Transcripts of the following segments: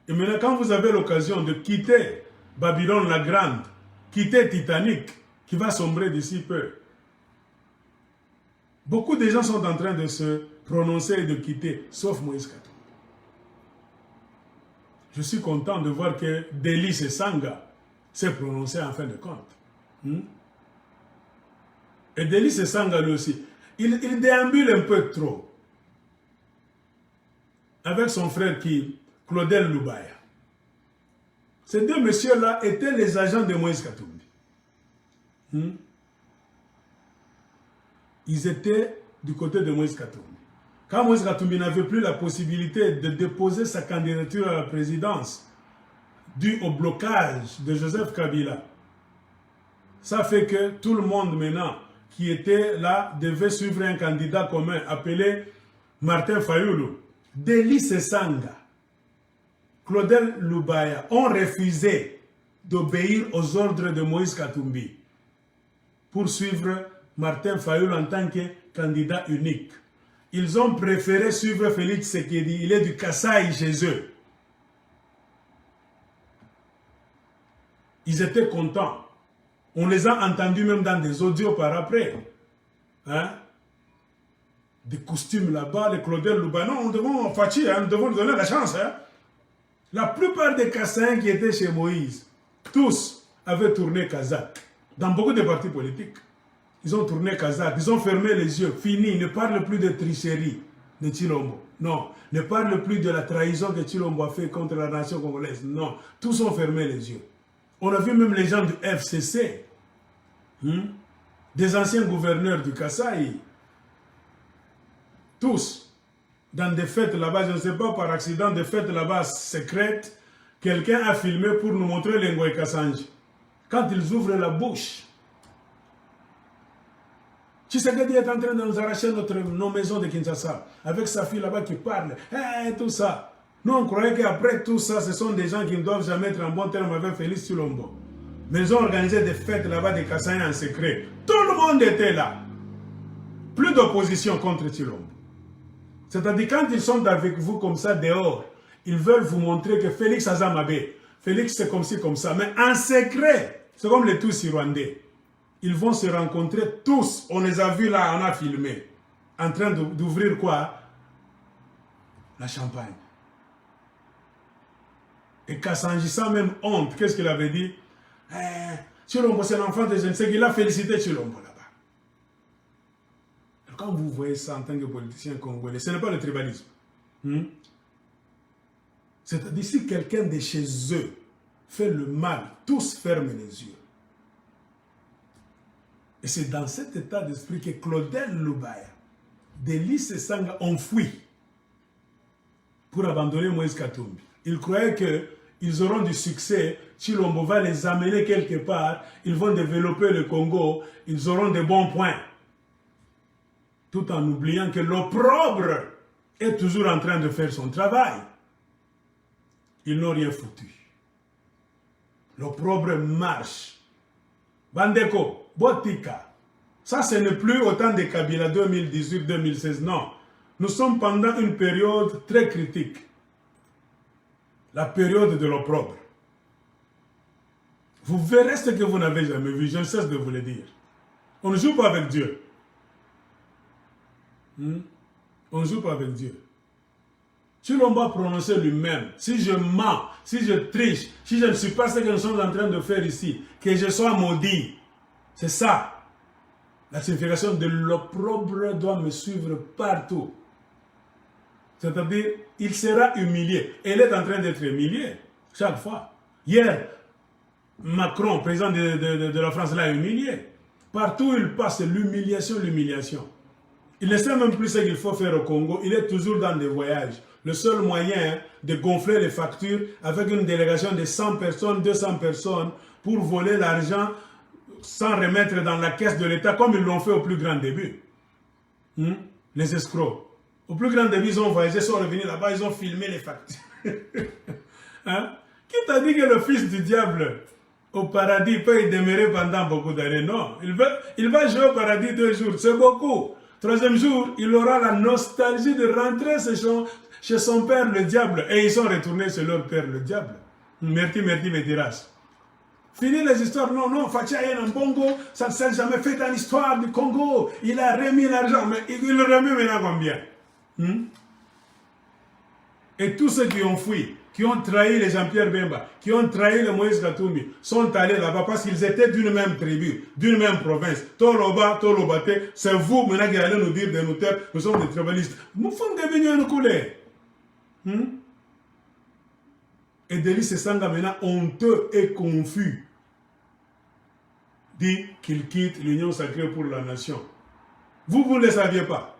Et maintenant, quand vous avez l'occasion de quitter Babylone la Grande, quitter Titanic, qui va sombrer d'ici peu, beaucoup de gens sont en train de se prononcer et de quitter, sauf Moïse Katumbi. Je suis content de voir que Délice Sanga s'est prononcé en fin de compte. Et Délice Sanga lui aussi, il déambule un peu trop avec son frère Claudel Loubaya. Ces deux messieurs-là étaient les agents de Moïse Katumbi. Ils étaient du côté de Moïse Katumbi. Quand Moïse Katumbi n'avait plus la possibilité de déposer sa candidature à la présidence dû au blocage de Joseph Kabila, ça fait que tout le monde maintenant qui était là devait suivre un candidat commun appelé Martin Fayoulou. Délice Sanga, Claudel Loubaya ont refusé d'obéir aux ordres de Moïse Katumbi pour suivre Martin Fayoulou en tant que candidat unique. Ils ont préféré suivre Félix Tshisekedi, il est du Kasaï chez eux. Ils étaient contents. On les a entendus même dans des audios par après. Des costumes là-bas, les Claudel Loubaya. Non, nous devons nous devons donner la chance. La plupart des Kassaïens qui étaient chez Moïse, tous avaient tourné Kazakh. Dans beaucoup de partis politiques. Ils ont tourné Kazakh, ils ont fermé les yeux, fini, ne parle plus de tricherie de Tshilombo. Non, ne parle plus de la trahison que Tshilombo a fait contre la nation congolaise. Non, tous ont fermé les yeux. On a vu même les gens du FCC, des anciens gouverneurs du Kasaï, tous, dans des fêtes là-bas, je ne sais pas, par accident, des fêtes là-bas secrètes, quelqu'un a filmé pour nous montrer les Ngoï Kassanji. Quand ils ouvrent la bouche, Tshisekedi est en train de nous arracher nos maisons de Kinshasa, avec sa fille là-bas qui parle, tout ça. Nous, on croyait qu'après tout ça, ce sont des gens qui ne doivent jamais être en bon terme avec Félix Tshilombo. Mais ils ont organisé des fêtes là-bas des Kassaïens en secret. Tout le monde était là. Plus d'opposition contre Tshilombo. C'est-à-dire, quand ils sont avec vous comme ça dehors, ils veulent vous montrer que Félix Azamabé, Félix c'est comme ci, comme ça, mais en secret, c'est comme les Tutsis rwandais. Ils vont se rencontrer tous. On les a vus là, on a filmé. En train d'ouvrir quoi? La champagne. Et Kassanji, sans même honte, qu'est-ce qu'il avait dit? Tshilombo, c'est l'enfant de je ne sais qui. Il a félicité Tshilombo là-bas. Quand vous voyez ça en tant que politicien congolais, ce n'est pas le tribalisme. C'est-à-dire, si quelqu'un de chez eux fait le mal, tous ferment les yeux. Et c'est dans cet état d'esprit que Claudel Loubaya, Délice Sanga ont fui pour abandonner Moïse Katumbi. Ils croyaient qu'ils auront du succès, Tshilombo va les amener quelque part, ils vont développer le Congo, ils auront de bons points. Tout en oubliant que l'opprobre est toujours en train de faire son travail. Ils n'ont rien foutu. L'opprobre marche. Bandeko, Botika. Ça, ce n'est plus autant de Kabila 2018-2016, non. Nous sommes pendant une période très critique. La période de l'opprobre. Vous verrez ce que vous n'avez jamais vu, je ne cesse de vous le dire. On ne joue pas avec Dieu. On ne joue pas avec Dieu. Tshilombo a prononcé lui-même, si je mens, si je triche, si je ne suis pas ce que nous sommes en train de faire ici, que je sois maudit. C'est ça. La signification de l'opprobre doit me suivre partout. C'est-à-dire, il sera humilié. Elle est en train d'être humiliée chaque fois. Hier, Macron, président de la France, l'a humilié. Partout où il passe, l'humiliation, l'humiliation. Il ne sait même plus ce qu'il faut faire au Congo. Il est toujours dans des voyages. Le seul moyen de gonfler les factures avec une délégation de 100 personnes, 200 personnes, pour voler l'argent sans remettre dans la caisse de l'État, comme ils l'ont fait au plus grand début. Les escrocs. Au plus grand début, ils ont voyagé, sont revenus là-bas, ils ont filmé les factures. Qui t'a dit que le fils du diable au paradis peut y demeurer pendant beaucoup d'années? Non. Il va jouer au paradis 2 jours, c'est beaucoup. 3e jour, il aura la nostalgie de rentrer chez son père le diable et ils sont retournés chez leur père le diable. Merci, Métiras. Fini les histoires, non, Fachi Ayena Mbongo, ça ne s'est jamais fait dans l'histoire du Congo. Il a remis l'argent, mais il le remet maintenant combien? Et tous ceux qui ont fui, qui ont trahi les Jean-Pierre Bemba, qui ont trahi le Moïse Katumbi, sont allés là-bas parce qu'ils étaient d'une même tribu, d'une même province. Toloba, Tolobate, c'est vous maintenant qui allez nous dire de nous taire, nous sommes des tribalistes. Nous sommes devenus un couler. Et Denis Sanga maintenant honteux et confus dit qu'il quitte l'Union sacrée pour la nation. Vous ne le saviez pas.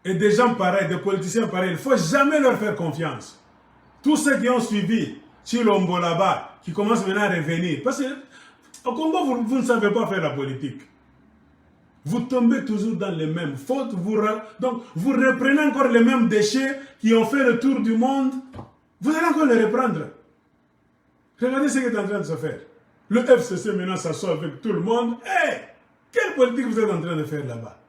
Et des gens pareils, des politiciens pareils, il ne faut jamais leur faire confiance. Tous ceux qui ont suivi Chilombo là-bas, qui commencent maintenant à revenir. Parce qu'au Congo, vous ne savez pas faire la politique. Vous tombez toujours dans les mêmes fautes. Donc, vous reprenez encore les mêmes déchets qui ont fait le tour du monde. Vous allez encore les reprendre. Regardez ce qui est en train de se faire. Le FCC maintenant s'assoit avec tout le monde. Hey, quelle politique vous êtes en train de faire là-bas?